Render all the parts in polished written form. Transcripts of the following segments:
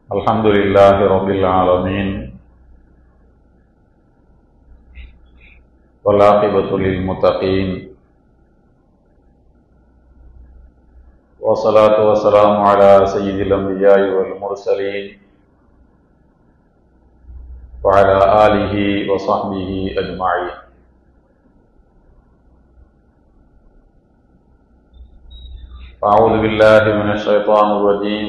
Alhamdulillahi Rabbil Alamin wal aqibatu lil muttaqin wassalatu wassalamu ala sayyidil anbiya'i wal mursalin wa ala alihi wa sahbihi ajma'in. A'udzu billahi minasy syaithanir rajim.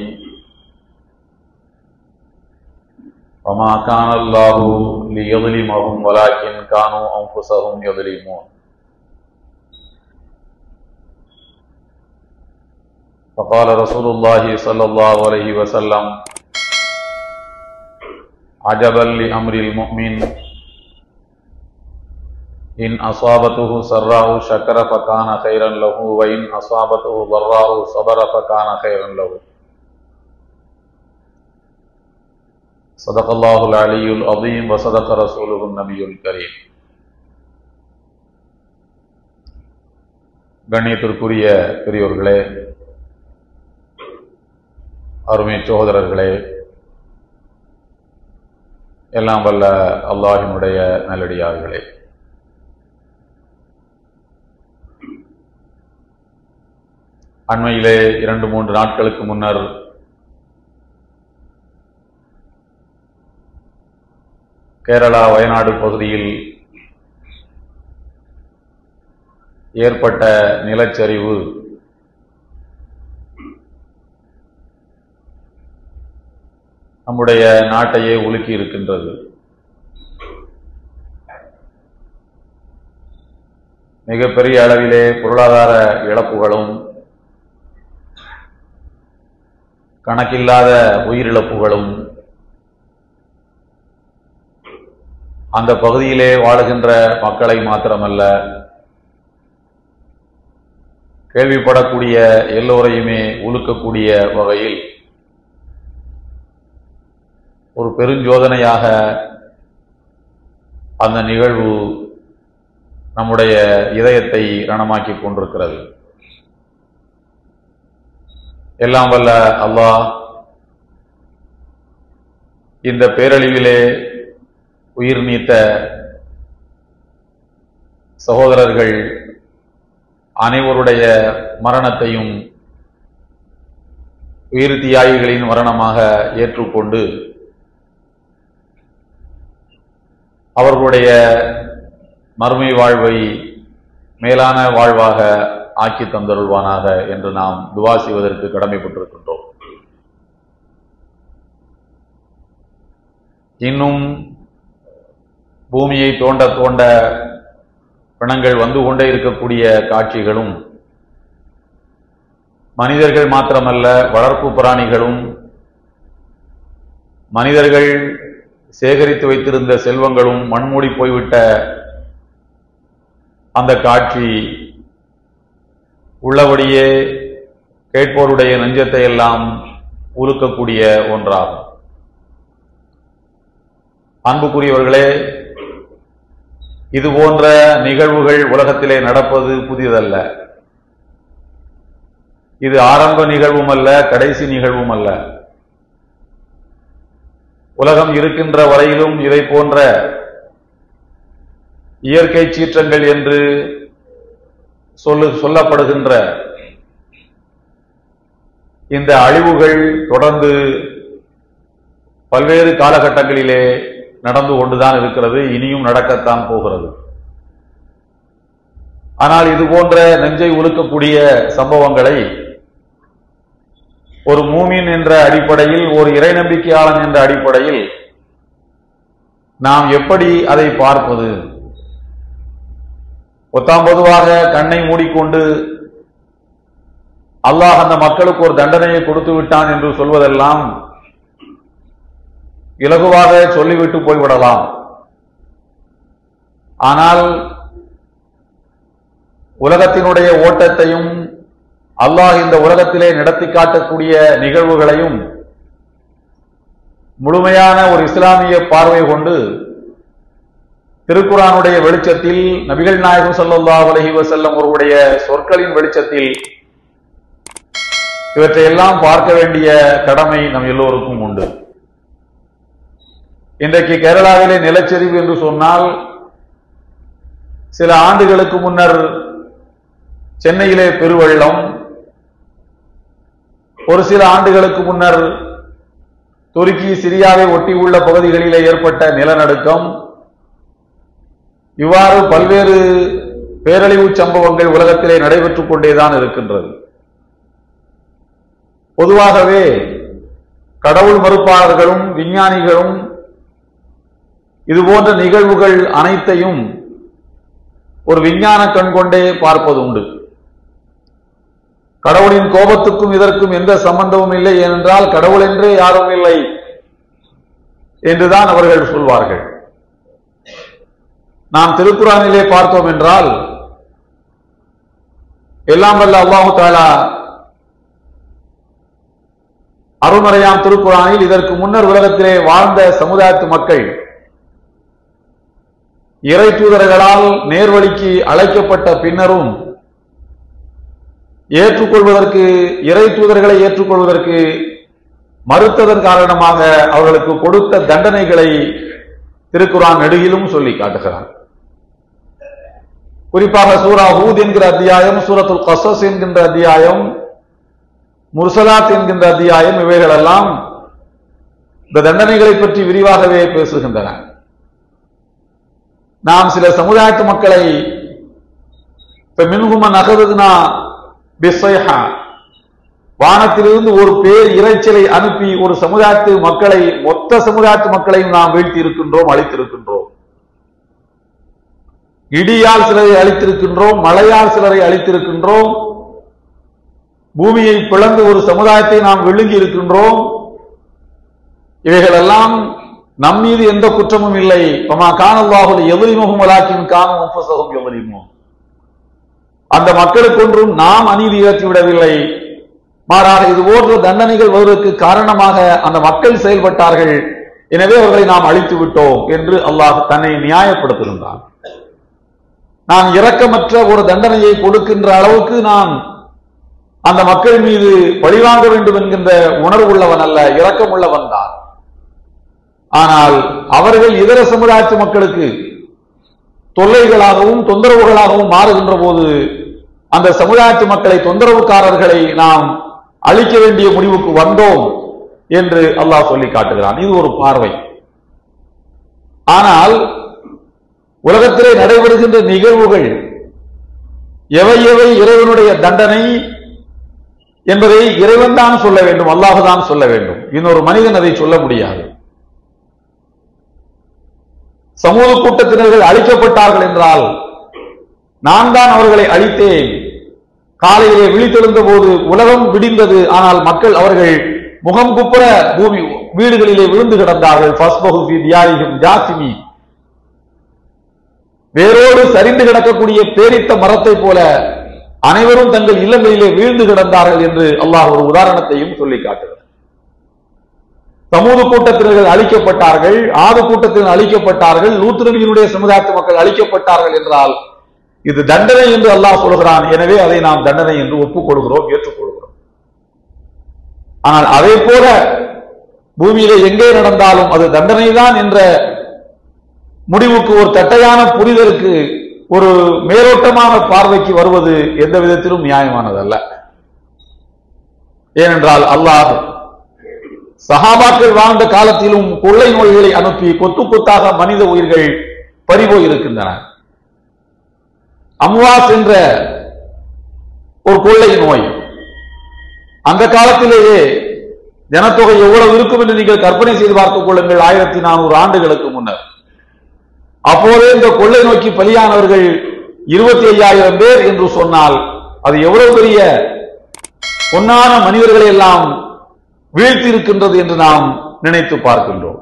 وَمَا كَانَ اللَّهُ لِيَظْلِمَهُمْ وَلَكِنْ كَانُوا أَنفُسَهُمْ يَظْلِمُونَ. فقال رسول الله صلى الله عليه وسلم عجبا لأمر المؤمن إن أصابته سراء شكر فكان خيرا له وإن أصابته ضراء صبر فكان خيرا له. صدق الله العلي العظيم وصدق رسوله النبي الكريم. கண்ணியத்திற்குரிய பெரியோர்களே, அருமை சகோதரர்களே, எல்லாம் வல்ல அல்லாஹ்வினுடைய நல்லடியார்களே, அண்மையிலே 2-3 நாட்களுக்கு முன்னர் கேரளா வயநாடு பகுதியில் ஏற்பட்ட நிலச்சரிவு நம்முடைய நாட்டையே உலுக்கி இருக்கின்றது. மிகப்பெரிய அளவிலே பொருளாதார இழப்புகளும் கணக்கில்லாத உயிரிழப்புகளும் அந்த பகுதியிலே வாழுகின்ற மக்களை மாத்திரமல்ல, கேள்விப்படக்கூடிய எல்லோரையுமே உலுக்கக்கூடிய வகையில் ஒரு பெருஞ்சோதனையாக அந்த நிகழ்வு நம்முடைய இதயத்தை ரணமாக்கி கொண்டிருக்கிறது. எல்லாம் வல்ல அல்லாஹ் இந்த பேரழிவிலே உயிர் நீத்த சகோதரர்கள் அனைவருடைய மரணத்தையும் உயிர் தியாகிகளின் மரணமாக ஏற்றுக்கொண்டு அவர்களுடைய மறுமை வாழ்வை மேலான வாழ்வாக ஆக்கி தந்தருள்வானாக என்று நாம் துஆ செய்வதற்கு கடமைப்பட்டிருக்கின்றோம். இன்னும் பூமியை தோண்ட தோண்ட பிணங்கள் வந்து கொண்டே இருக்கக்கூடிய காட்சிகளும், மனிதர்கள் மாத்திரமல்ல வளர்ப்பு பிராணிகளும் மனிதர்கள் சேகரித்து வைத்திருந்த செல்வங்களும் மண்மூடி போய்விட்ட அந்த காட்சி உள்ளபடியே கேட்போருடைய நெஞ்சத்தை எல்லாம் உலுக்கக்கூடிய ஒன்றாகும். அன்புக்குரியவர்களே, இது போன்ற நிகழ்வுகள் உலகத்திலே நடப்பது புதியதல்ல. இது ஆரம்ப நிகழ்வும் அல்ல, கடைசி நிகழ்வும் அல்ல. உலகம் இருக்கின்ற வரையிலும் இதை போன்ற இயற்கை சீற்றங்கள் என்று சொல்லப்படுகின்ற இந்த அழிவுகள் தொடர்ந்து பல்வேறு காலகட்டங்களிலே நடந்து கொண்டுதான் இருக்கிறது, இனியும் நடக்கத்தான் போகிறது. ஆனால் இது போன்ற நெஞ்சை உலுக்கக்கூடிய சம்பவங்களை ஒரு மூமின் என்ற அடிப்படையில், ஒரு இறை நம்பிக்கையாளன் என்ற அடிப்படையில் நாம் எப்படி அதை பார்ப்பது? பொதுவாக கண்ணை மூடிக்கொண்டு அல்லாஹ் அந்த மக்களுக்கு ஒரு தண்டனையை கொடுத்து விட்டான் என்று சொல்வதெல்லாம் இலகுவாக சொல்லிவிட்டு போய்விடலாம். ஆனால் உலகத்தினுடைய ஓட்டத்தையும் அல்லாஹ் இந்த உலகத்திலே நடத்தி காட்டக்கூடிய நிகழ்வுகளையும் முழுமையான ஒரு இஸ்லாமிய பார்வை கொண்டு திருக்குர்ஆனுடைய வெளிச்சத்தில், நபிகள் நாயகம் ஸல்லல்லாஹு அலைஹி வஸல்லம் அவருடைய சொற்களின் வெளிச்சத்தில் இவற்றையெல்லாம் பார்க்க வேண்டிய கடமை நம் எல்லோருக்கும் உண்டு. இன்றைக்கு கேரளாவிலே நிலச்சரிவு என்று சொன்னால், சில ஆண்டுகளுக்கு முன்னர் சென்னையிலே பெருவெள்ளம், ஒரு சில ஆண்டுகளுக்கு முன்னர் துருக்கி சிரியாவை ஒட்டியுள்ள பகுதிகளிலே ஏற்பட்ட நிலநடுக்கம், இவ்வாறு பல்வேறு பேரழிவு சம்பவங்கள் உலகத்திலே நடைபெற்றுக் கொண்டேதான் இருக்கின்றது. பொதுவாகவே கடவுள் மறுப்பாளர்களும் விஞ்ஞானிகளும் இதுபோன்ற நிகழ்வுகள் அனைத்தையும் ஒரு விஞ்ஞான கண் கொண்டே பார்ப்பது உண்டு. கடவுளின் கோபத்துக்கும் இதற்கும் எந்த சம்பந்தமும் இல்லை, ஏனென்றால் கடவுள் என்றே யாரும் இல்லை என்றுதான் அவர்கள் சொல்வார்கள். நாம் திருக்குர்ஆனிலே பார்த்தோம் என்றால், எல்லாம் வல்ல அல்லாஹு தஆலா அருள்மறையாம் திருக்குர்ஆனில் இதற்கு முன்னர் உலகத்திலே வாழ்ந்த சமுதாயத்து மக்கள் இறை தூதர்களால் நேர்வழிக்கு அழைக்கப்பட்ட பின்னரும் ஏற்றுக்கொள்வதற்கு, இறை தூதர்களை ஏற்றுக்கொள்வதற்கு மறுத்ததன் காரணமாக அவர்களுக்கு கொடுத்த தண்டனைகளை திருக்குர்ஆன் நெடுகிலும் சொல்லி காட்டுகிறார். குறிப்பாக சூரா ஹூத் என்கிற அத்தியாயம், சூரத்துல் கஸஸ் என்கின்ற அத்தியாயம், முர்சலாத் என்கின்ற அத்தியாயம், இவைகளெல்லாம் இந்த தண்டனைகளை பற்றி விரிவாகவே பேசுகின்றன. நாம் சில சமுதாயத்து மக்களை வானத்திலிருந்து ஒரு பேர் இறைச்சலை அனுப்பி ஒரு சமுதாயத்து மக்களை, மொத்த சமுதாயத்து மக்களையும் நாம் வீழ்த்தி இருக்கின்றோம், அழித்திருக்கின்றோம். இடியால் சிலரை அழித்திருக்கின்றோம், மழையால் சிலரை அழித்திருக்கின்றோம், பூமியை பிளந்து ஒரு சமுதாயத்தை நாம் விழுங்கி இருக்கின்றோம். இவைகளெல்லாம் நம் மீது எந்த குற்றமும் இல்லை. அந்த மக்களுக்கு ஒன்றும் நாம் அநீதி இழைத்துவிடவில்லை, மாறாக இது போன்ற தண்டனைகள் வருவதற்கு காரணமாக அந்த மக்கள் செயல்பட்டார்கள், எனவே அவர்களை நாம் அழித்து விட்டோம் என்று அல்லாஹ் தன்னை நியாயப்படுத்துகின்றான். நான் இரக்கமற்ற ஒரு தண்டனையை கொடுக்கின்ற அளவுக்கு நான் அந்த மக்கள் மீது பழிவாங்க வேண்டும் என்கின்ற உணர்வுள்ளவன் அல்ல, இரக்கம் உள்ளவன் தான். ஆனால் அவர்கள் இதர சமுதாயத்து மக்களுக்கு தொல்லைகளாகவும் தொந்தரவுகளாகவும் மாறுகின்ற போது அந்த சமுதாயத்து மக்களை, தொந்தரவுக்காரர்களை நாம் அழிக்க வேண்டிய முடிவுக்கு வந்தோம் என்று அல்லாஹ் சொல்லி காட்டுகிறான். இது ஒரு பார்வை. ஆனால் உலகத்திலே நடைபெறுகின்ற நிகழ்வுகள் எவை எவை இறைவனுடைய தண்டனை என்பதை இறைவன் தான் சொல்ல வேண்டும், அல்லாஹ் தான் சொல்ல வேண்டும். இன்னொரு மனிதன் அதை சொல்ல முடியாது. சமூக கூட்டத்தினர்கள் அழிக்கப்பட்டார்கள் என்றால் நான் தான் அவர்களை அழித்தேன். காலையிலே விழித்தெழுந்த போது உலகம் விடிந்தது, ஆனால் மக்கள் அவர்கள் முகம் குப்புற பூமி வீடுகளிலே விழுந்து கிடந்தார்கள். வேரோடு சரிந்து கிடக்கக்கூடிய பேரித்த மரத்தை போல அனைவரும் தங்கள் இல்லங்களிலே வீழ்ந்து கிடந்தார்கள் என்று அல்லாஹ் ஒரு உதாரணத்தையும் சொல்லி காட்டுகிறார். சமூக கூட்டத்தினர்கள் அழிக்கப்பட்டார்கள், ஆது கூட்டத்தினர் அழிக்கப்பட்டார்கள், லூத் நபியினுடைய சமுதாயத்து மக்கள் அழிக்கப்பட்டார்கள் என்றால் இது தண்டனை என்று அல்லாஹ் சொல்கிறான். எனவே அதை நாம் தண்டனை என்று ஒப்புக்கொள்கிறோம், ஏற்றுக்கொள்கிறோம். ஆனால் அதே போல பூமியிலே எங்கே நடந்தாலும் அது தண்டனை தான் என்ற முடிவுக்கு, ஒரு தட்டையான புரிதலுக்கு, ஒரு மேலோட்டமான பார்வைக்கு வருவது எந்த விதத்திலும் நியாயமானதல்ல. ஏனென்றால் அல்லாஹ் சஹாபாக்கள் வாழ்ந்த காலத்திலும் கொள்ளை நோய்களை அனுப்பி கொத்து கொத்தாக மனித உயிர்கள் பறிபோய் இருக்கின்றன. அம்வாஸ் என்ற ஒரு கொள்ளை நோய், அந்த காலத்திலேயே ஜனத்தொகை எவ்வளவு இருக்கும் என்று நீங்கள் கற்பனை செய்து பார்த்துக் கொள்ளுங்கள். 1400 ஆண்டுகளுக்கு முன்னர். அப்போதே இந்த கொள்ளை நோக்கி பலியானவர்கள் 25,000 பேர் என்று சொன்னால் அது எவ்வளவு பெரிய பொன்னான மனிதர்களை எல்லாம் வீழ்த்தி இருக்கின்றது என்று நாம் நினைத்து பார்க்கின்றோம்.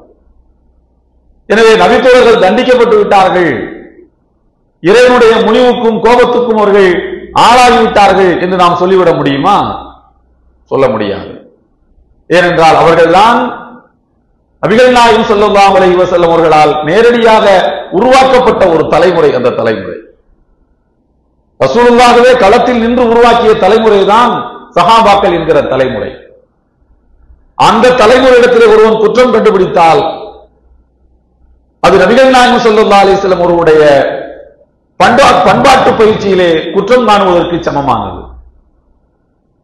எனவே நபித்தோழர்கள் தண்டிக்கப்பட்டு விட்டார்கள், இறைவனுடைய முனிவுக்கும் கோபத்துக்கும் அவர்கள் ஆளாகிவிட்டார்கள் என்று நாம் சொல்லிவிட முடியுமா? சொல்ல முடியாது. ஏனென்றால் அவர்கள்தான் நபிகள் நாயகம் ஸல்லல்லாஹு அலைஹி வஸல்லம் அவர்களால் நேரடியாக உருவாக்கப்பட்ட ஒரு தலைமுறை. அந்த தலைமுறை ரசூலுல்லாஹ்வே களத்தில் நின்று உருவாக்கிய தலைமுறை தான் சஹாபாக்கள் என்கிற தலைமுறை. அந்த தலைமுறையிடத்தில் ஒருவன் குற்றம் கண்டுபிடித்தால் அது நபிகள் நாயகம் ஸல்லல்லாஹு அலைஹி வஸல்லம் அவர்களுடைய பண்பாட்டு பயிற்சியிலே குற்றம் காணுவதற்கு சமமானது.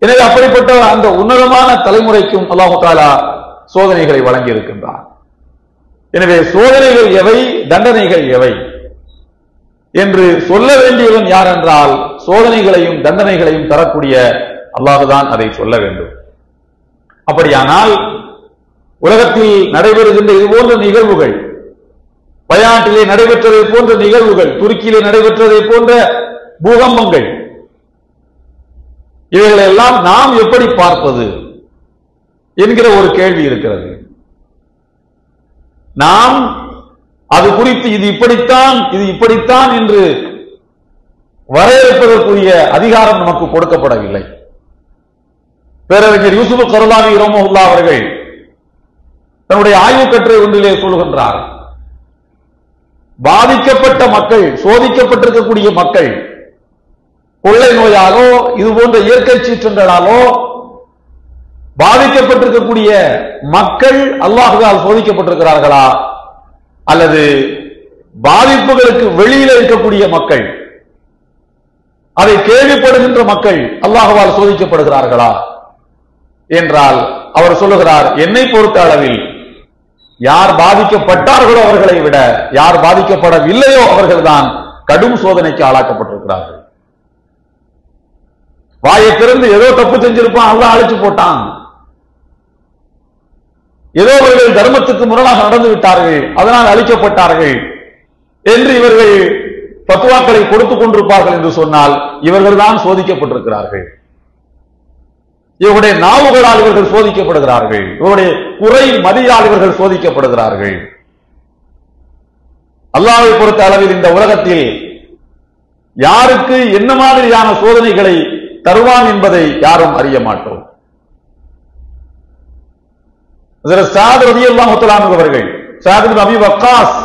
எனவே அப்படிப்பட்ட அந்த உன்னதமான தலைமுறைக்கும் அல்லாஹ் தஆலா சோதனைகளை வழங்கி இருக்கின்றார். எனவே சோதனைகள் எவை, தண்டனைகள் எவை என்று சொல்ல வேண்டியவன் யார் என்றால் சோதனைகளையும் தண்டனைகளையும் தரக்கூடிய அல்லாஹ்தான் அதை சொல்ல வேண்டும். அப்படியானால் உலகத்தில் நடைபெறுகின்ற இது போன்ற நிகழ்வுகள், வயநாட்டிலே நடைபெற்றதை போன்ற நிகழ்வுகள், துருக்கியிலே நடைபெற்றதை போன்ற பூகம்பங்கள், இவைகளெல்லாம் நாம் எப்படி பார்ப்பது என்கிற ஒரு கேள்வி இருக்கிறது. நாம் அது குறித்து இது இப்படித்தான் என்று வரையறுப்பதற்குரிய அதிகாரம் நமக்கு கொடுக்கப்படவில்லை. பேரறிஞர் யூசுப் கருலாவி ரஹ்மத்துல்லாஹி அவர்கள் தன்னுடைய ஆய்வு கட்டுரை ஒன்றிலே சொல்கின்றார், பாதிக்கப்பட்ட மக்கள், சோதிக்கப்பட்டிருக்கக்கூடிய மக்கள் கொள்ளை நோயாலோ இது போன்ற இயற்கை சீற்றங்களாலோ பாதிக்கப்பட்டிருக்கக்கூடிய மக்கள் அல்லாஹ்வால் சோதிக்கப்பட்டிருக்கிறார்களா, அல்லது பாதிப்புகளுக்கு வெளியில இருக்கக்கூடிய மக்கள், அதை கேள்விப்படுகின்ற மக்கள் அல்லாஹ்வால் சோதிக்கப்படுகிறார்களா என்றால் அவர் சொல்லுகிறார், என்னை பொறுத்த அளவில் யார் பாதிக்கப்பட்டார்களோ அவர்களை விட யார் பாதிக்கப்படவில்லையோ அவர்கள்தான் கடும் சோதனைக்கு ஆளாக்கப்பட்டிருக்கிறார்கள். வாயை திறந்து ஏதோ தப்பு செஞ்சிருப்பான், அல்லாஹ் அழைச்சு போட்டான், ஏதோ அவர்கள் தர்மத்துக்கு முரணாக நடந்து விட்டார்கள் அதனால் அழிக்கப்பட்டார்கள் என்று இவர்கள் பத்துவாக்களை கொடுத்துக் கொண்டிருப்பார்கள் என்று சொன்னால் இவர்கள் தான் சோதிக்கப்பட்டிருக்கிறார்கள். இவருடைய நாவுகளால் இவர்கள் சோதிக்கப்படுகிறார்கள், இவருடைய குறை மதியால் இவர்கள் சோதிக்கப்படுகிறார்கள். அல்லாஹ்வை பொறுத்த அளவில் இந்த உலகத்தில் யாருக்கு என்ன மாதிரியான சோதனைகளை தருவான் என்பதை யாரும் அறிய மாட்டோம். ஸஅத் ரலியல்லாஹு தஆலா அன்ஹு அவர்கள், ஸஅத் இப்னு அபீ வக்காஸ்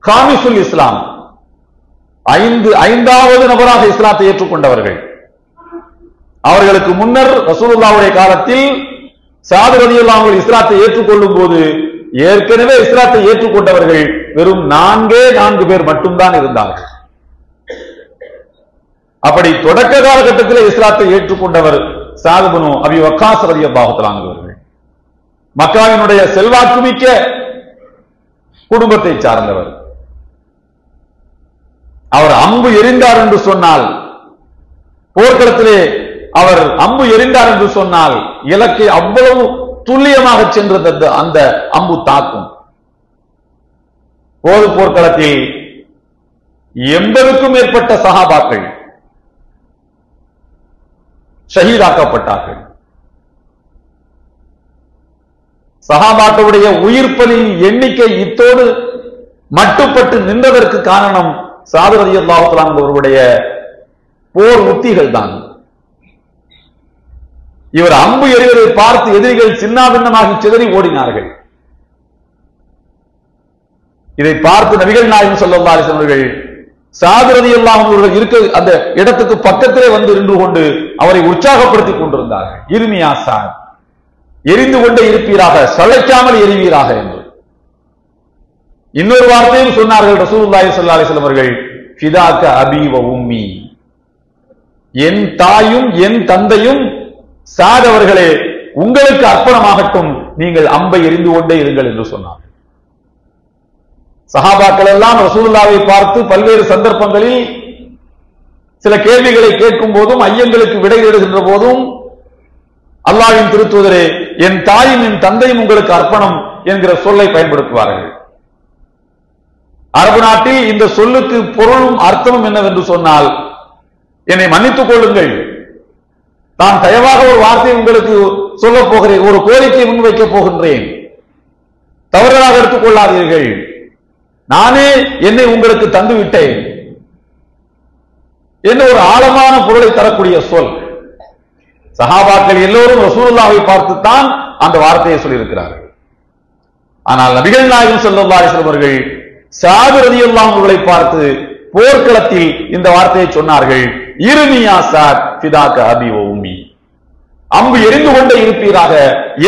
காமிசுல் இஸ்லாம், ஐந்தாவது நபராக இஸ்லாத்தை ஏற்றுக்கொண்டவர்கள். அவர்களுக்கு முன்னர் ரசூலுல்லாஹ்வுடைய காலத்தில் ஸஅத் ரலியல்லாஹு அன்ஹு இஸ்லாத்தை ஏற்றுக்கொள்ளும் போது ஏற்கனவே இஸ்லாத்தை ஏற்றுக்கொண்டவர்கள் வெறும் 4 பேர் மட்டும்தான் இருந்தார்கள். அப்படி தொடக்க காலகட்டத்தில் இஸ்லாத்தை ஏற்றுக்கொண்டவர் ஸஅத் இப்னு அபீ வக்காஸ் ரலியல்லாஹு தஆலா அன்ஹு அவர்கள். மக்காவினுடைய செல்வாக்குமிக்க குடும்பத்தை சார்ந்தவர். அவர் அம்பு எறிந்தார் என்று சொன்னால், போர்க்களத்திலே அவர் அம்பு எறிந்தார் என்று சொன்னால் இலக்கை அவ்வளவு துல்லியமாக சென்றது அந்த அம்பு தாக்கும். போர்க்களத்தில் 80க்கும் மேற்பட்ட சஹாபாக்கள் ஷஹீதாக்கப்பட்டார்கள். சஹாபாக்களுடைய உயிர்ப்பலின் எண்ணிக்கை இத்தோடு மட்டுப்பட்டு நின்றதற்கு காரணம் ஸஅத் ரலியல்லாஹு தஆலா அவர்களுடைய போர் உத்திகள் தான். இவர் அம்பு எறிவதை பார்த்து எதிரிகள் சின்னாபின்னமாகி சிதறி ஓடினார்கள். இதை பார்த்து நபிகள் நாயகம் ஸல்லல்லாஹு அலைஹி வஸல்லம் அவர்கள் ஸஅத் ரலியல்லாஹு அவர்கள் இருக்க அந்த இடத்துக்கு பக்கத்திலே வந்து நின்று கொண்டு அவரை உற்சாகப்படுத்திக் கொண்டிருந்தார்கள். இருமியா ஸஅத், எரிந்து கொண்டே இருப்பீராக, சளைக்காமல் எரிவீராக என்று. இன்னொரு வார்த்தையும் சொன்னார்கள் ரசூலுல்லாஹி ஸல்லல்லாஹு அலைஹி வஸல்லம் அவர்கள், ஃபிதாக அபீ வ உம்மி, என் தாயும் என் தந்தையும் ஸஅத் அவர்களே உங்களுக்கு அர்ப்பணமாகட்டும், நீங்கள் அம்பை எரிந்து கொண்டே இருங்கள் என்று சொன்னார். சஹாபாக்கள் எல்லாம் ரசூலுல்லாஹ்வை பார்த்து பல்வேறு சந்தர்ப்பங்களில் சில கேள்விகளை கேட்கும் போதும் ஐயங்களுக்கு விடை தேடுகின்ற போதும் அல்லாஹ்வின் திருத்தூதரே என் தாயும் என் தந்தையும் உங்களுக்கு அர்ப்பணம் என்கிற சொல்லை பயன்படுத்துவார்கள். அரபு நாட்டில் இந்த சொல்லுக்கு பொருளும் அர்த்தமும் என்னவென்று சொன்னால், என்னை மன்னித்துக் கொள்ளுங்கள், நான் தயவாக ஒரு வார்த்தையை உங்களுக்கு சொல்ல போகிறேன், ஒரு கோரிக்கையை முன்வைக்கப் போகின்றேன், தவறாக எடுத்துக் கொள்ளாதீர்கள், நானே என்னை உங்களுக்கு தந்துவிட்டேன் என்ன ஒரு ஆழமான பொருளை தரக்கூடிய சொல். சஹாபாக்கள் எல்லோரும் ரசூலுல்லாஹ்வை பார்த்துத்தான் அந்த வார்த்தையை சொல்லியிருக்கிறார்கள். ஆனால் நபிகள் நாயகம் ஸல்லல்லாஹு அலைஹி வஸல்லம் அவர்கள் ஸஅத் ரலியல்லாஹு அன்ஹுவை பார்த்து போர்க்களத்தில் இந்த வார்த்தையை சொன்னார்கள், இருமியா ஸஅத் ஃபிதாக அபீ வ உம்மி, அம்பு எரிந்து கொண்டே இருப்பீராக,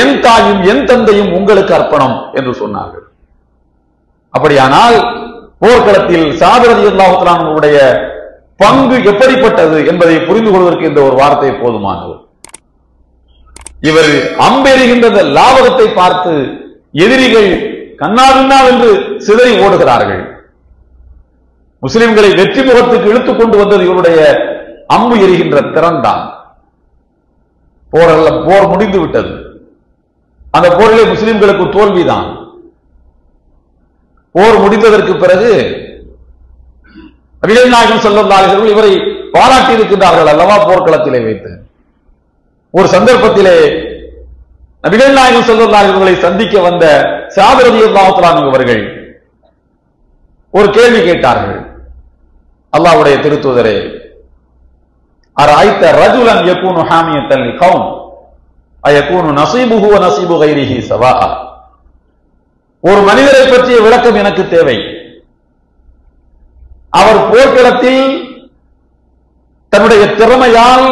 என் தாயும் என் தந்தையும் உங்களுக்கு அர்ப்பணம் என்று சொன்னார்கள். அப்படியானால் போர்க்களத்தில் ஸஅத் ரலியல்லாஹு தஆலா அன்ஹுவுடைய பங்கு எப்படிப்பட்டது என்பதை புரிந்து கொள்வதற்கு இந்த ஒரு வார்த்தை போதுமானது. இவர் அம்பெறுகின்ற லாபகத்தை பார்த்து எதிரிகள் கண்ணாபின்னா என்று சிதறி ஓடுகிறார்கள். முஸ்லிம்களை வெற்றி முகத்துக்கு இழுத்துக் கொண்டு வந்தது இவருடைய அம்பு எரிகின்ற திறன்தான். போர் முடிந்து விட்டது. அந்த போரிலே முஸ்லிம்களுக்கு தோல்விதான். போர் முடிந்ததற்கு பிறகு நபிகள் நாயகம் ஸல்லல்லாஹு அலைஹி வஸல்லம் இவரை பாராட்டி இருக்கின்றார்கள் அல்லவா போர்க்களத்திலே வைத்து. ஒரு சந்தர்ப்பத்திலே நபிகள் நாயகம் ஸல்லல்லாஹு அலைஹி வஸல்லம் சந்திக்க வந்த ஸஅத் ரலியல்லாஹு தஆலா அவர்கள் ஒரு கேள்வி கேட்டார்கள். அல்லாஹ்வுடைய திருத்தூதரே, அரஐத ரஜுலன் யகூனு ஹாமியத்தன் லிகௌம் அயகூனு நஸீபுஹு வ நஸீபு கைரிஹி ஸவாஅ. ஒரு மனிதரை பற்றிய விளக்கம் எனக்கு தேவை. அவர் போர்க்களத்தில் தன்னுடைய திறமையால்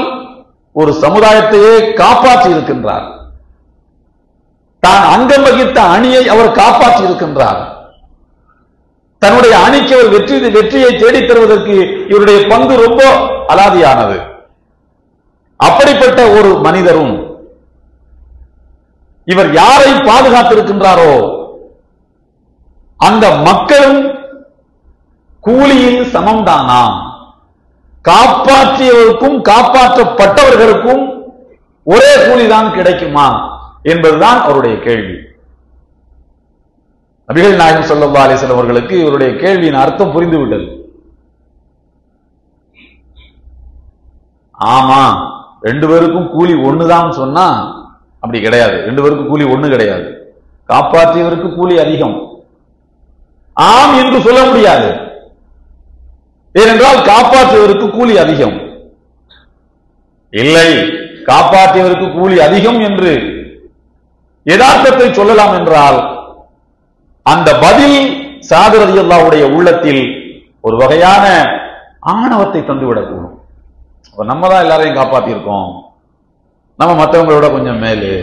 ஒரு சமுதாயத்தையே காப்பாற்றி இருக்கின்றார். தான் அங்கம் வகித்த அணியை அவர் காப்பாற்றி இருக்கின்றார். தன்னுடைய அணிக்கு அவர் வெற்றியை தேடித் தருவதற்கு இவருடைய பங்கு ரொம்ப அலாதியானது. அப்படிப்பட்ட ஒரு மனிதரும் இவர் யாரை பாதுகாத்திருக்கின்றாரோ அந்த மக்களும் கூலியில் சமம்தானா? காப்பாற்றியவருக்கும் காப்பாற்றப்பட்டவர்களுக்கும் ஒரே கூலிதான் கிடைக்குமா என்பதுதான் அவருடைய கேள்வி. நபிகள் நாயகம் ஸல்லல்லாஹு அலைஹி வஸல்லம் அவர்களுக்கு இவருடைய கேள்வியின் அர்த்தம் புரிந்துவிட்டது. ஆமா, ரெண்டு பேருக்கும் கூலி ஒண்ணுதான் சொன்னா அப்படி கிடையாது. ரெண்டு பேருக்கும் கூலி ஒண்ணு கிடையாது. காப்பாற்றியவருக்கு கூலி அதிகம். ஆம் என்று சொல்ல முடியாது. ஏனென்றால் காப்பாற்றியவருக்கு கூலி அதிகம். இல்லை, காப்பாற்றியவருக்கு கூலி அதிகம் என்று யதார்த்தத்தை சொல்லலாம் என்றால் அந்த பதில் ஸஅத் ரலியல்லாஹுடைய உள்ளத்தில் ஒரு வகையான ஆணவத்தை தந்துவிடக்கூடும். நம்ம தான் எல்லாரையும் காப்பாத்தி இருக்கோம், நம்ம மற்றவங்களோட கொஞ்சம் மேலே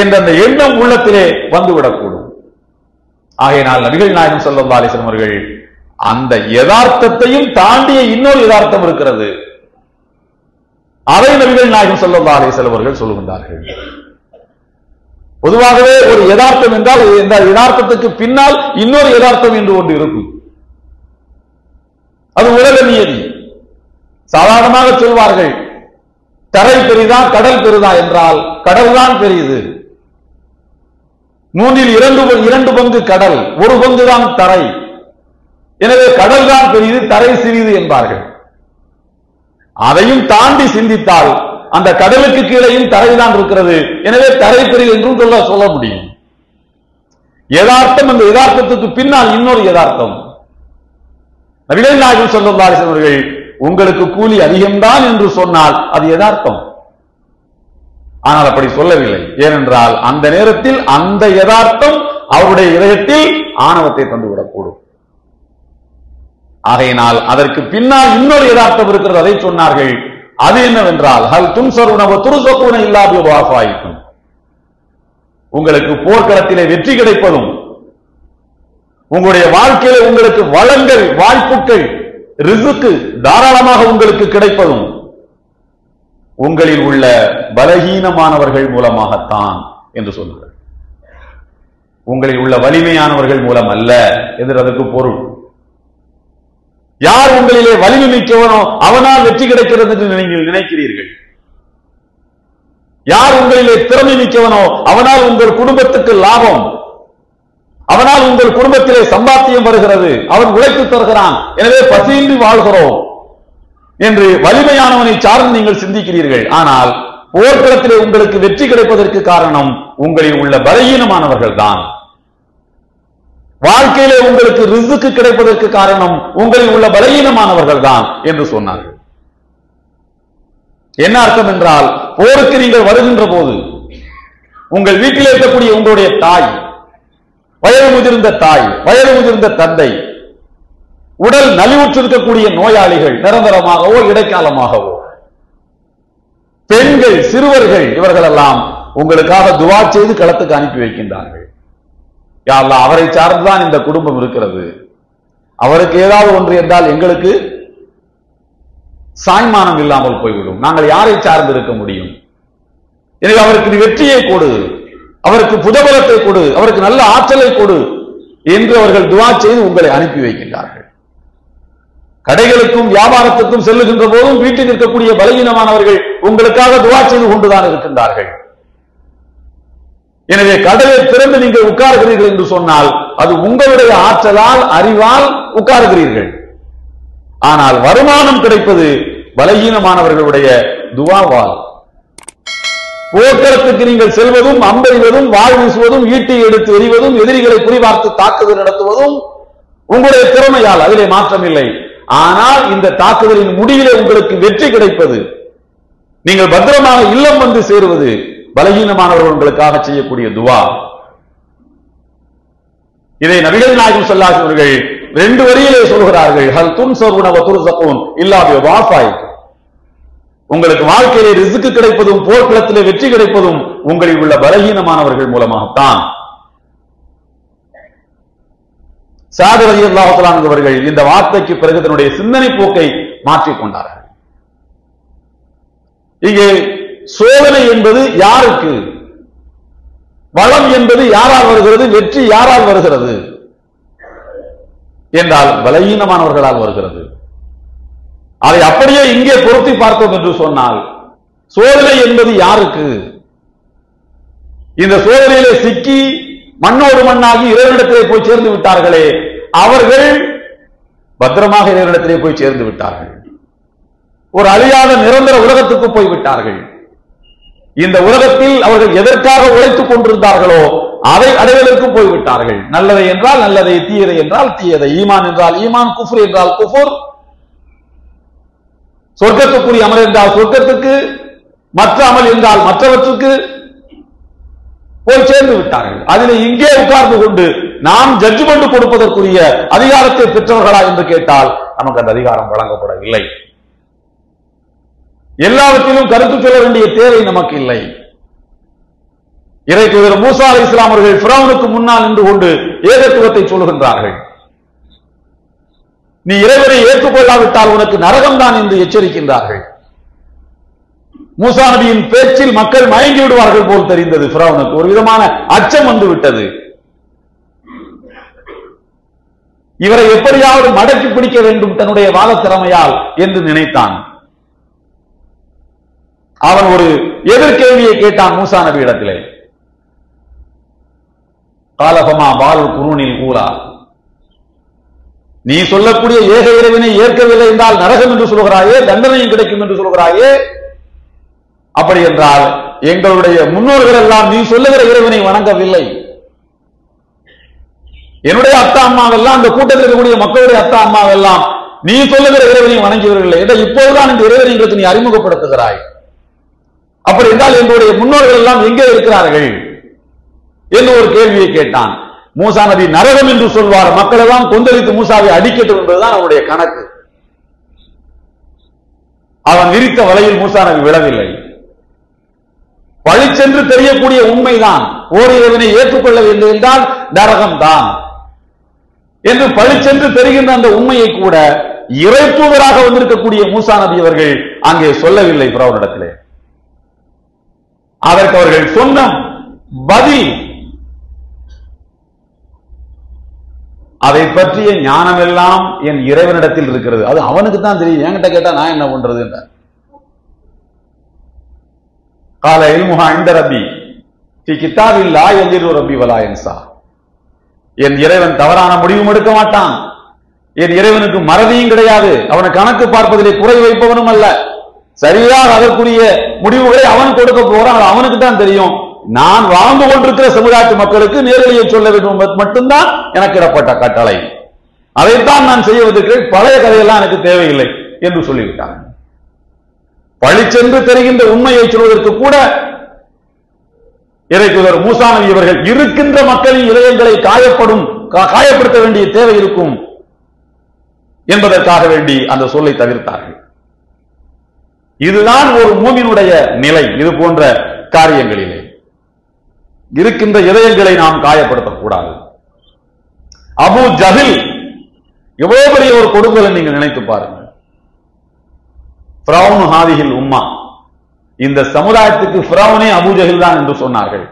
என்ற அந்த எண்ணம் உள்ளத்திலே வந்துவிடக்கூடும். ஆகையினால் நபிகள் நாயகம் ஸல்லல்லாஹு அலைஹி வஸல்லம் அவர்கள் அந்த யதார்த்தத்தையும் தாண்டிய இன்னொரு யதார்த்தம் இருக்கிறது. அதை நபிகள் நாயகம் ஸல்லல்லாஹு அலைஹி வஸல்லம் அவர்கள் சொல்லுகின்றார்கள். பொதுவாகவே ஒரு யதார்த்தம் என்றால் இந்த யதார்த்தத்துக்கு பின்னால் இன்னொரு யதார்த்தம் என்று ஒன்று இருக்கும். அது உலக நியதி. சாதாரணமாக சொல்வார்கள், தரை பெரிதா கடல் பெரிதா என்றால் கடல் தான் பெரியது. மூன்றில் இரண்டு பங்கு கடல், ஒரு பங்கு தான் தரை. எனவே கடல் தான் பெரியது, தரை சிறிது என்பார்கள். அதையும் தாண்டி சிந்தித்தால் அந்த கடலுக்கு கீழையும் தரைதான் இருக்கிறது. எனவே தரை பெரியது என்றும் சொல்ல முடியும். யதார்த்தம், அந்த யதார்த்தத்துக்கு பின்னால் இன்னொரு யதார்த்தம். நபிகள் நாயகம் ஸல்லல்லாஹு அலைஹி வஸல்லம் அவர்கள் உங்களுக்கு கூலி அதிகம்தான் என்று சொன்னால் அது யதார்த்தம். ஆனால் அப்படி சொல்லவில்லை. ஏனென்றால் அந்த நேரத்தில் அந்த யதார்த்தம் அவருடைய இதயத்தில் ஆணவத்தை தந்துவிடக்கூடும். ஆகையினால் அதற்கு பின்னால் இன்னொரு யதார்த்தம் இருக்கிறது. அதை சொன்னார்கள். அது என்னவென்றால் ஹல் துன்சருன வ துர்ஸகுன இல்லா பிதுஆஃபாயிக்கும். உங்களுக்கு போர்க்களத்திலே வெற்றி கிடைப்பதும், உங்களுடைய வாழ்க்கையிலே உங்களுக்கு வளங்கள், வாய்ப்புகள், ரிஸ்க் தாராளமாக உங்களுக்கு கிடைப்பதும் உங்களில் உள்ள பலகீனமானவர்கள் மூலமாகத்தான் என்று சொல்லுங்கள். உங்களில் உள்ள வலிமையானவர்கள் மூலம் அல்ல என்று அதற்கு பொருள். யார் உங்களிலே வலிமை மிக்கவனோ அவனால் வெற்றி கிடைக்கிறது என்று நீங்கள் நினைக்கிறீர்கள். யார் உங்களிலே திறமை மிக்கவனோ அவனால் உங்கள் குடும்பத்துக்கு லாபம், அவனால் உங்கள் குடும்பத்திலே சம்பாத்தியம் வருகிறது, அவன் உழைத்து தருகிறான், எனவே பசியின்றி வாழ்கிறோம் என்று வலிமையானவனை சார்ந்து நீங்கள் சிந்திக்கிறீர்கள். ஆனால் போர்க்களத்திலே உங்களுக்கு வெற்றி கிடைப்பதற்கு காரணம் உங்களில் உள்ள பலகீனமானவர்கள் தான். வாழ்க்கையிலே உங்களுக்கு ரிஸ்க் கிடைப்பதற்கு காரணம் உங்களில் உள்ள பலகீனமானவர்கள் தான் என்று சொன்னார்கள். என்ன அர்த்தம் என்றால், போருக்கு நீங்கள் வருகின்ற போது உங்கள் வீட்டில் இருக்கக்கூடிய உங்களுடைய தாய், வயது முதிர்ந்த தாய், வயது முதிர்ந்த தந்தை, உடல் நலிவுற்றிருக்கக்கூடிய நோயாளிகள், நிரந்தரமாகவோ இடைக்காலமாகவோ, பெண்கள், சிறுவர்கள் இவர்கள் எல்லாம் உங்களுக்காக துவா செய்து களத்துக்கு அனுப்பி வைக்கின்றார்கள். யா அல்லாஹ், அவரை சார்ந்துதான் இந்த குடும்பம் இருக்கிறது, அவருக்கு ஏதாவது ஒன்று என்றால் எங்களுக்கு சாய்மானம் இல்லாமல் போய்விடும், நாங்கள் யாரை சார்ந்து இருக்க முடியும்? எனவே அவருக்கு நீ வெற்றியை கொடு, அவருக்கு புதபலத்தை கொடு, அவருக்கு நல்ல ஆற்றலை கொடு என்று அவர்கள் துவா செய்து உங்களை அனுப்பி வைக்கின்றார்கள். கடைகளுக்கும் வியாபாரத்துக்கும் செல்லுகின்ற போதும் வீட்டில் இருக்கக்கூடிய பலகீனமானவர்கள் உங்களுக்காக துவா செய்து கொண்டுதான் இருக்கின்றார்கள். எனவே கடையை திறந்து நீங்கள் உட்கார்கிறீர்கள் என்று சொன்னால் அது உங்களுடைய ஆற்றலால், அறிவால் உட்கார்கிறீர்கள். ஆனால் வருமானம் கிடைப்பது பலகீனமானவர்களுடைய துவாவால். போக்குவரத்துக்கு நீங்கள் செல்வதும், அம்பெறிவதும், வாழ் வீசுவதும், ஈட்டி எடுத்து எறிவதும், எதிரிகளை குறிபார்த்து தாக்குதல் நடத்துவதும் உங்களுடைய திறமையால், அதிலே மாற்றம் இல்லை. ஆனால் இந்த தாக்குதலின் முடிவிலே உங்களுக்கு வெற்றி கிடைப்பது, நீங்கள் பத்திரமாக இல்லம் வந்து சேருவது பலகீனமானவர்கள் உங்களுக்காக செய்யக்கூடிய துவா. இதை நபிகள் நாயகம் ஸல்லல்லாஹு அலைஹி அவர்கள் 2 வரியிலே சொல்கிறார்கள். ஹல் துன்சருன வ துர்ஸகூன் இல்லா பிவாஃபாயிக்கும். உங்களுக்கு வாழ்க்கையிலே ரிஸ்க் கிடைப்பதும், போர்க்களத்திலே வெற்றி கிடைப்பதும் உங்களில் உள்ள பலகீனமானவர்கள் மூலமாகத்தான். சாது ரலியல்லாஹு தஆலா அவர்கள் இந்த வார்த்தைக்கு பிறகு தன்னுடைய சிந்தனை போக்கை மாற்றிக் கொண்டார்கள். இங்கே சோதனை என்பது யாருக்கு, வளம் என்பது யாரால் வருகிறது, வெற்றி யாரால் வருகிறது என்றால் பலகீனமானவர்களால் வருகிறது. அதை அப்படியே இங்கே பொருத்தி பார்த்தோம் என்று சொன்னால் சோதனை என்பது யாருக்கு? இந்த சோதனையிலே சிக்கி மண்ணோடு மண்ணாகி இறைவனிடத்திலே போய் சேர்ந்து விட்டார்களே, அவர்கள் பத்திரமாக இறைவனிடத்திலே போய் சேர்ந்து விட்டார்கள். ஒரு அழியாத நிரந்தர உலகத்துக்கு போய்விட்டார்கள். இந்த உலகத்தில் அவர்கள் எதற்காக உழைத்துக் கொண்டிருந்தார்களோ அதை அடைவதற்கு போய்விட்டார்கள். நல்லதை என்றால் நல்லதை, தீயதை என்றால் தீயதை, ஈமான் என்றால் ஈமான், குஃப்ர் என்றால் குஃப்ர், சொர்க்கத்துக்குரிய அமல் என்றால் சொர்க்கத்துக்கு, மற்ற அமல் என்றால் மற்றவற்றுக்கு போய் சேர்ந்து விட்டார்கள். அதில் இங்கே உட்கார்ந்து கொண்டு நாம் ஜட்ஜ்மெண்ட் கொடுப்பதற்குரிய அதிகாரத்தை பெற்றவர்களா என்று கேட்டால் நமக்கு அந்த அதிகாரம் வழங்கப்படவில்லை. எல்லாவற்றிலும் கருத்து சொல்ல வேண்டிய தேவை நமக்கு இல்லை. இறை தூதர் மூசா அலைஹிஸ்ஸலாம் அவர்கள் ஃபிரௌனுக்கு முன்னால் நின்று கொண்டு ஏகத்துவத்தை சொல்லுகின்றார்கள். நீ இறைவனை ஏற்றுக்கொள்ளாவிட்டால் உனக்கு நரகம்தான் என்று எச்சரிக்கின்றார்கள். மூசா நபியின் பேச்சில் மக்கள் மயங்கி விடுவார்கள் போல் தெரிந்தது. ஃபிரௌனுக்கு ஒரு விதமான அச்சம் வந்து விட்டது. இவரை எப்படியாவது மடக்கி பிடிக்க வேண்டும் தன்னுடைய வாத திறமையால் என்று நினைத்தான். அவன் ஒரு எதிர்கேள்வியை கேட்டான் மூசா நபி இடத்திலே. காலபமா பால் குருனில் கூலா, நீ சொல்லக்கூடிய ஏக இறைவனை ஏற்கவில்லை என்றால் நரகம் என்று சொல்கிறாயே, தண்டனையும் கிடைக்கும் என்று சொல்கிறாயே, அப்படி என்றால் எங்களுடைய முன்னோர்கள் எல்லாம் நீ சொல்லுகிற இறைவனை வணங்கவில்லை. என்னுடைய அத்தா அம்மாவெல்லாம், அந்த கூட்டத்தில் இருக்கக்கூடிய மக்களுடைய அத்தா அம்மாவெல்லாம் நீ சொல்லுகிற இறைவனை வணங்கியவர்கள். இப்போதுதான் இந்த இறைவனை எங்களுக்கு நீ அறிமுகப்படுத்துகிறாய். அப்படி என்றால் எங்களுடைய முன்னோர்கள் எல்லாம் எங்கே இருக்கிறார்கள் என்று ஒரு கேள்வியை கேட்டான். மூசா நபி நரகம் என்று சொல்வார், மக்கள் எல்லாம் கொந்தளித்து மூசாவை அடிக்கட்டும் என்பதுதான் அவருடைய கணக்கு. அவன் விரித்த வலையில் மூசா நபி விழவில்லை. பழிச்சென்று தெரியக்கூடிய உண்மைதான், ஓர் இறைவனை ஏற்றுக்கொள்ளவில்லை என்றால் நரகம்தான் என்று பழிச்சென்று தெரிகின்ற அந்த உண்மையை கூட இறை தூதராக வந்திருக்கக்கூடிய மூசா நபி அவர்கள் அங்கே சொல்லவில்லை ஃபிரௌனிடத்திலே. அதற்கு அவர்கள் சொன்ன பதில், அதை பற்றிய ஞானம் எல்லாம் என் இறைவனிடத்தில் இருக்கிறது, அது அவனுக்கு தான் தெரியும், என்கிட்ட கேட்டா நான் என்ன பண்றது என்றார். கால இல்முஹா இன்த ரப்பி ஃபீ கிதாபில் லா யஜிரு ரப்பி வலா யன்சா. என் இறைவன் தவறான முடிவும் எடுக்க மாட்டான், என் இறைவனுக்கு மறதியும் கிடையாது, அவனை கணக்கு பார்ப்பதிலே குறை வைப்பவனும் அல்ல. சரியாக அதற்குரிய முடிவுகளை அவன் கொடுக்க போறான், அவனுக்கு தான் தெரியும். நான் வாழ்ந்து கொண்டிருக்கிற சமுதாய மக்களுக்கு நேரடியை சொல்ல வேண்டும் மட்டும்தான் எனக்கு இடப்பட்ட கட்டளை, அதைத்தான் நான் செய்வதற்கு பழைய கதையெல்லாம் எனக்கு தேவையில்லை என்று சொல்லிவிட்டாங்க. பழிச்சென்று தெரிகின்ற உண்மையை சொல்வதற்கு கூட இறைத்தூதர் மூசா நபி அவர்கள் இருக்கின்ற மக்களின் இதயங்களை காயப்படுத்த வேண்டிய தேவை இருக்கும் என்பதற்காக வேண்டி அந்த சொல்லை தவிர்த்தார்கள். இதுதான் ஒரு மூமினுடைய நிலை. இது போன்ற காரியங்களிலே இருக்கின்ற இதயங்களை நாம் காயப்படுத்தக்கூடாது. அபூ ஜஹில் எவ்வளவு பெரிய ஒரு கொடுங்கலை நீங்கள் நினைத்து பாருங்கள். ஃபிரௌன் ஹாதிஹில் உம்மா, இந்த சமுதாயத்துக்கு ஃபிரௌனே அபூ ஜஹில் தான் என்று சொன்னார்கள்.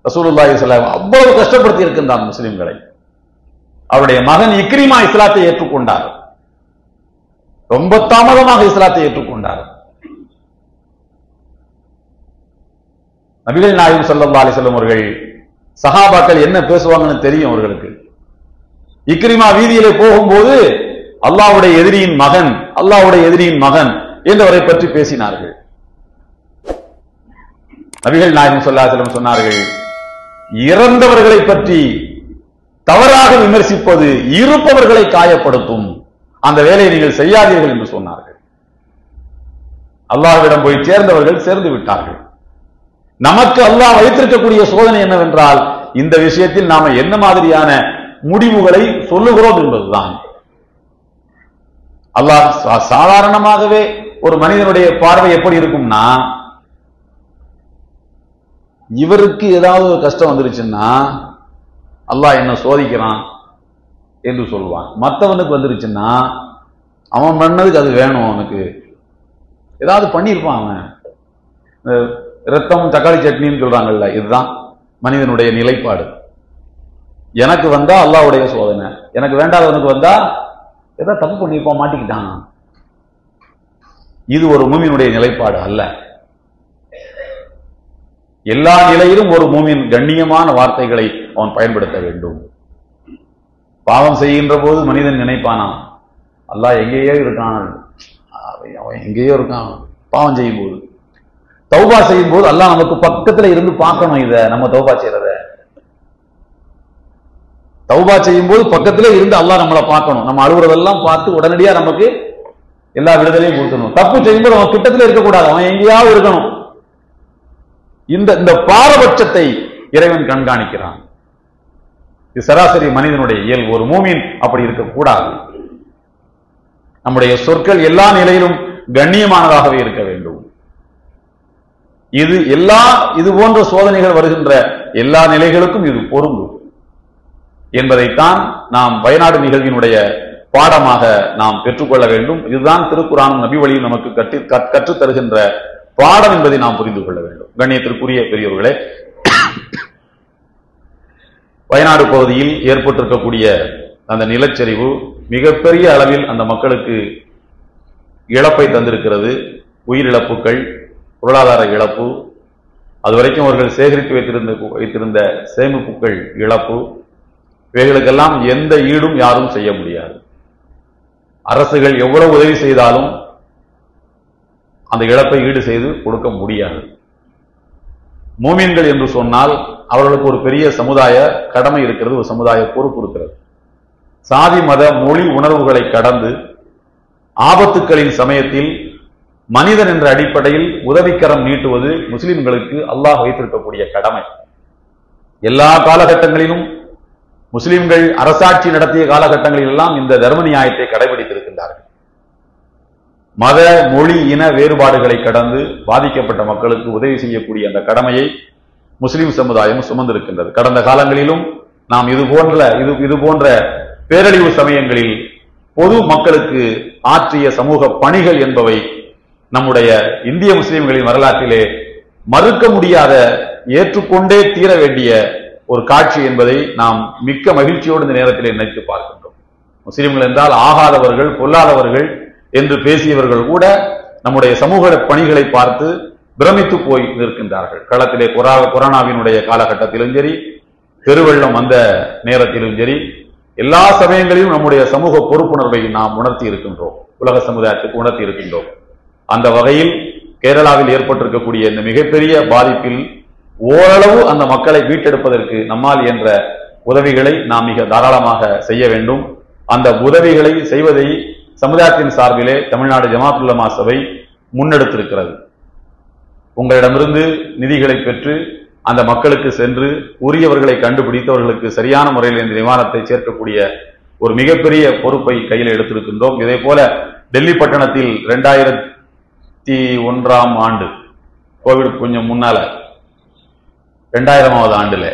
ரசூலுல்லாஹி ஸல்லல்லாஹு அலைஹி வஸல்லம் அவ்வளவு கஷ்டப்படுத்தி இருக்கின்றார் முஸ்லிம்களை. அவருடைய மகன் இக்ரிமா இஸ்லாத்தை ஏற்றுக்கொண்டார். ரொம்ப தாமதமாக இஸ்லாத்தை ஏற்றுக்கொண்டார். நபிகள் நாயகம் ஸல்லல்லாஹு அலைஹி வஸல்லம் அவர்கள் சஹாபாக்கள் என்ன பேசுவாங்கன்னு தெரியும் அவர்களுக்கு. இக்ரிமா வீதியிலே போகும்போது அல்லாஹ்வுடைய எதிரியின் மகன், அல்லாஹ்வுடைய எதிரியின் மகன் என்றவரை பற்றி பேசினார்கள். நபிகள் நாயகம் ஸல்லல்லாஹு அலைஹி வஸல்லம் சொன்னார்கள், இறந்தவர்களை பற்றி தவறாக விமர்சிப்பது இருப்பவர்களை காயப்படுத்தும், அந்த வேலையை நீங்கள் செய்யாதீர்கள் என்று சொன்னார்கள். அல்லாஹ்விடம் போய் சேர்ந்தவர்கள் சேர்ந்து விட்டார்கள். நமக்கு அல்லாஹ் வைத்திருக்கக்கூடிய சோதனை என்னவென்றால், இந்த விஷயத்தில் நாம என்ன மாதிரியான முடிவுகளை சொல்லுகிறோம் என்பதுதான். அல்லாஹ் சாதாரணமாகவே ஒரு மனிதனுடைய பார்வை எப்படி இருக்கும்னா, இவருக்கு ஏதாவது ஒரு கஷ்டம் வந்துருச்சுன்னா அல்லாஹ் என்ன சோதிக்கிறான் என்று சொல்வான். மற்றவனுக்கு வந்துருச்சுன்னா அவன் பண்ணதுக்கு அது வேணும், அவனுக்கு ஏதாவது பண்ணியிருப்பான். அவன் ரத்தம் தக்காளி சட்னின்னு சொல்றாங்கல்ல, இதுதான் மனிதனுடைய நிலைப்பாடு. எனக்கு வந்தா அல்லாஹ்வுடைய சோதனை, எனக்கு வேண்டாதவனுக்கு வந்தா ஏதாவது தப்பு பண்ணியிருப்பான், மாட்டிக்கிட்டான். இது ஒரு மூமினுடைய நிலைப்பாடு அல்ல. எல்லா நிலையிலும் ஒரு மூமின் கண்ணியமான வார்த்தைகளை அவன் பயன்படுத்த வேண்டும். பாவம் செய்கின்ற போது மனிதன் நினைப்பானா, அல்லாஹ் எங்கேயோ இருக்கான், அவன் எங்கேயோ இருக்கான். பாவம் செய்யும் போது, தௌபா செய்யும் போது அல்லாஹ் நமக்கு பக்கத்துல இருந்து பார்க்கணும். இத நம்ம தௌபா செய்யறத, தௌபா செய்யும் போது பக்கத்துல இருந்து அல்லாஹ் நம்மளை பார்க்கணும். நம்ம அழுகுறதெல்லாம் பார்த்து உடனடியா நமக்கு எல்லா விடுதலையும் கொடுக்கணும். தப்பு செய்யும்போது அவன் கிட்டத்துல இருக்கக்கூடாது, அவன் எங்கேயாவது இருக்கணும். இந்த பாரபட்சத்தை இறைவன் கண்காணிக்கிறான். இது சராசரி மனிதனுடைய இயல்பு. ஒரு மூமின் அப்படி இருக்கக்கூடாது. நம்முடைய சொற்கள் எல்லா நிலையிலும் கண்ணியமானதாகவே இருக்க வேண்டும். இது போன்ற சோதனைகள் வருகின்ற எல்லா நிலைகளுக்கும் இது பொருந்தும் என்பதைத்தான் நாம் வயநாடு நிகழ்வினுடைய பாடமாக நாம் பெற்றுக்கொள்ள வேண்டும். இதுதான் திருக்குர்ஆனும் நபி வழியும் நமக்கு கற்றுத் தருகின்ற பாடம் என்பதை நாம் புரிந்து கொள்ள வேண்டும். கண்ணியத்திற்குரிய பெரியவர்களே, வயநாடு பகுதியில் ஏற்பட்டிருக்கக்கூடிய அந்த நிலச்சரிவு மிகப்பெரிய அளவில் அந்த மக்களுக்கு இழப்பை தந்திருக்கிறது. உயிரிழப்புகள், பொருளாதார இழப்பு, அதுவரைக்கும் அவர்கள் சேகரித்து வைத்திருந்த சேமிப்புகள் இழப்பு, இவைகளுக்கெல்லாம் எந்த ஈடும் யாரும் செய்ய முடியாது. அரசுகள் எவ்வளவு உதவி செய்தாலும் அந்த இழப்பை ஈடு செய்து கொடுக்க முடியாது. மூமின்கள் என்று சொன்னால் அவர்களுக்கு ஒரு பெரிய சமுதாய கடமை இருக்கிறது, ஒரு சமுதாய பொறுப்பு இருக்கிறது. சாதி மத மொழி உணர்வுகளை கடந்து ஆபத்துக்களின் சமயத்தில் மனிதன் என்ற அடிப்படையில் உதவிக்கரம் நீட்டுவது முஸ்லிம்களுக்கு அல்லாஹ் வைத்திருக்கக்கூடிய கடமை. எல்லா காலகட்டங்களிலும் முஸ்லிம்கள் அரசாட்சி நடத்திய காலகட்டங்களில் எல்லாம் இந்த தர்ம நியாயத்தை கடைபிடித்திருக்கின்றார்கள். மத மொழி இன வேறுபாடுகளை கடந்து பாதிக்கப்பட்ட மக்களுக்கு உதவி செய்யக்கூடிய அந்த கடமையை முஸ்லிம் சமுதாயம் சுமந்திருக்கின்றது. கடந்த காலங்களிலும் நாம் இது போன்ற பேரழிவு சமயங்களில் பொது மக்களுக்கு ஆற்றிய சமூக பணிகள் என்பவை நம்முடைய இந்திய முஸ்லிம்களின் வரலாற்றிலே மறுக்க முடியாத, ஏற்றுக்கொண்டே தீர வேண்டிய ஒரு காட்சி என்பதை நாம் மிக்க மகிழ்ச்சியோடு இந்த நேரத்திலே நினைத்து பார்க்கின்றோம். முஸ்லிம்கள் என்றால் ஆகாதவர்கள், பொல்லாதவர்கள் என்று பேசியவர்கள் கூட நம்முடைய சமூக பணிகளை பார்த்து பிரமித்து போய் நிற்கின்றார்கள். களத்திலே கொரோனாவினுடைய காலகட்டத்திலும் சரி, பெருவெள்ளம் வந்த நேரத்திலும் சரி, எல்லா சமயங்களிலும் நம்முடைய சமூக பொறுப்புணர்வை நாம் உணர்த்தி இருக்கின்றோம், உலக சமுதாயத்துக்கு உணர்த்தி இருக்கின்றோம். அந்த வகையில் கேரளாவில் ஏற்பட்டிருக்கக்கூடிய இந்த மிகப்பெரிய பாதிப்பில் ஓரளவு அந்த மக்களை மீட்டெடுப்பதற்கு நம்மால் என்ற உதவிகளை நாம் மிக தாராளமாக செய்ய வேண்டும். அந்த உதவிகளை செய்வதை சமுதாயத்தின் சார்பிலே தமிழ்நாடு ஜமாஅத் உலமா சபை முன்னெடுத்திருக்கிறது. உங்களிடமிருந்து நிதிகளை பெற்று அந்த மக்களுக்கு சென்று உரியவர்களை கண்டுபிடித்தவர்களுக்கு சரியான முறையில் இந்த நிவாரணத்தை சேர்க்கக்கூடிய ஒரு மிகப்பெரிய பொறுப்பை கையில் எடுத்திருக்கின்றோம். இதே போல டெல்லி பட்டணத்தில் 2021ஆம் ஆண்டு, கோவிட் கொஞ்சம் முன்னால 2000ஆவது ஆண்டுல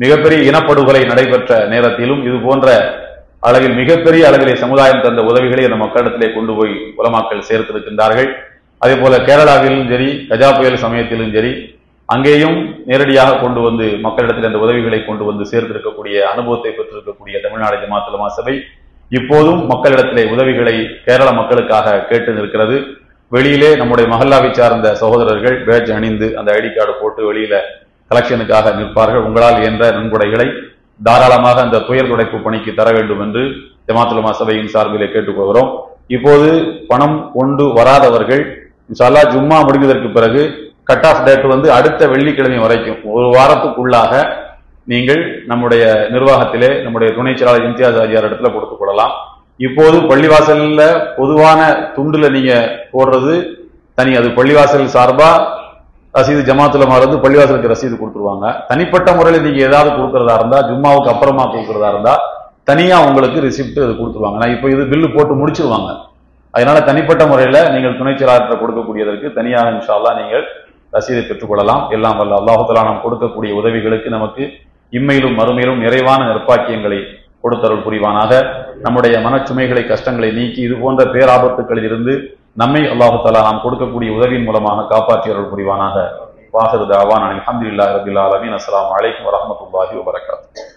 மிகப்பெரிய இனப்படுகொலை நடைபெற்ற நேரத்திலும் இது போன்ற அளவில் மிகப்பெரிய அளவிலே சமுதாயம் தந்த உதவிகளை அந்த மக்களிடத்திலே கொண்டு போய் உலமாக்கள் சேர்த்திருக்கின்றார்கள். அதே போல கேரளாவிலும் சரி, கஜா புயல் சமயத்திலும் சரி, அங்கேயும் நேரடியாக கொண்டு வந்து மக்களிடத்தில் அந்த உதவிகளை கொண்டு வந்து சேர்த்திருக்கக்கூடிய அனுபவத்தை பெற்றிருக்கக்கூடிய தமிழ்நாடு ஜமாத் உலமா சபை இப்போதும் மக்களிடத்திலே உதவிகளை கேரள மக்களுக்காக கேட்டு நிற்கிறது. வெளியிலே நம்முடைய மஹல்லாவை சார்ந்த சகோதரர்கள் பேட்ஜ் அணிந்து அந்த ஐடி கார்டு போட்டு வெளியில கலெக்ஷனுக்காக நிற்பார்கள். உங்களால் என்ற நன்கொடைகளை தாராளமாக அந்த துயர் துடைப்பு பணிக்கு தர வேண்டும் என்று ஜமாத் உலமா சபையின் சார்பிலே கேட்டுக்கொள்கிறோம். இப்போது பணம் கொண்டு வராதவர்கள் இன்ஷா அல்லாஹ் ஜும்மா முடிந்ததற்கு பிறகு கட் ஆஃப் டேட் வந்து அடுத்த வெள்ளிக்கிழமை வரைக்கும் ஒரு வாரத்துக்குள்ளாக நீங்கள் நம்முடைய நிர்வாகத்திலே நம்முடைய துணை செயலாளர் இம்தியாஸ் ஆஜியார் இடத்துல கொடுத்துக் கொள்ளலாம். இப்போது பள்ளிவாசல்ல பொதுவான துண்டுல நீங்க போடுறது தனி, அது பள்ளிவாசல் சார்பா ரசீது ஜமாத் உலமா இருந்து பள்ளிவாசலுக்கு ரசீது கொடுத்துருவாங்க. தனிப்பட்ட முறையில் நீங்க ஏதாவது கொடுக்கறதா இருந்தா, ஜும்மாவுக்கு அப்புறமா கொடுக்கறதா இருந்தா தனியா உங்களுக்கு ரிசிப்ட் அது கொடுத்துருவாங்க. நான் இப்போ இது பில்லு போட்டு முடிச்சிருவாங்க. அதனால தனிப்பட்ட முறையில நீங்கள் துணை செயலாளர் கொடுக்கக்கூடியதற்கு தனியாக இன்ஷா அல்லாஹ் நீங்கள் ரசீதை பெற்றுக்கொள்ளலாம். எல்லாம் வல்ல அல்லாஹ் தஆலா நாம் கொடுக்கக்கூடிய உதவிகளுக்கு நமக்கு இம்மையிலும் மறுமையிலும் நிறைவான நற்பாக்கியங்களை கொடுத்தருள் புரிவானாக. நம்முடைய மனச்சுமைகளை கஷ்டங்களை நீக்கி இது போன்ற பேராபத்துக்களில் இருந்து நம்மை அல்லாஹ் தஆலா நாம் கொடுக்கக்கூடிய உதவியின் மூலமாக காப்பாற்றி அருள் புரிவானாக. வாஹிரு தஅவானா அல்ஹம்துலில்லாஹி ரப்பில் ஆலமீன். அஸ்ஸலாமு அலைக்கும் வரஹ்மத்துல்லாஹி வபரகாத்துஹு.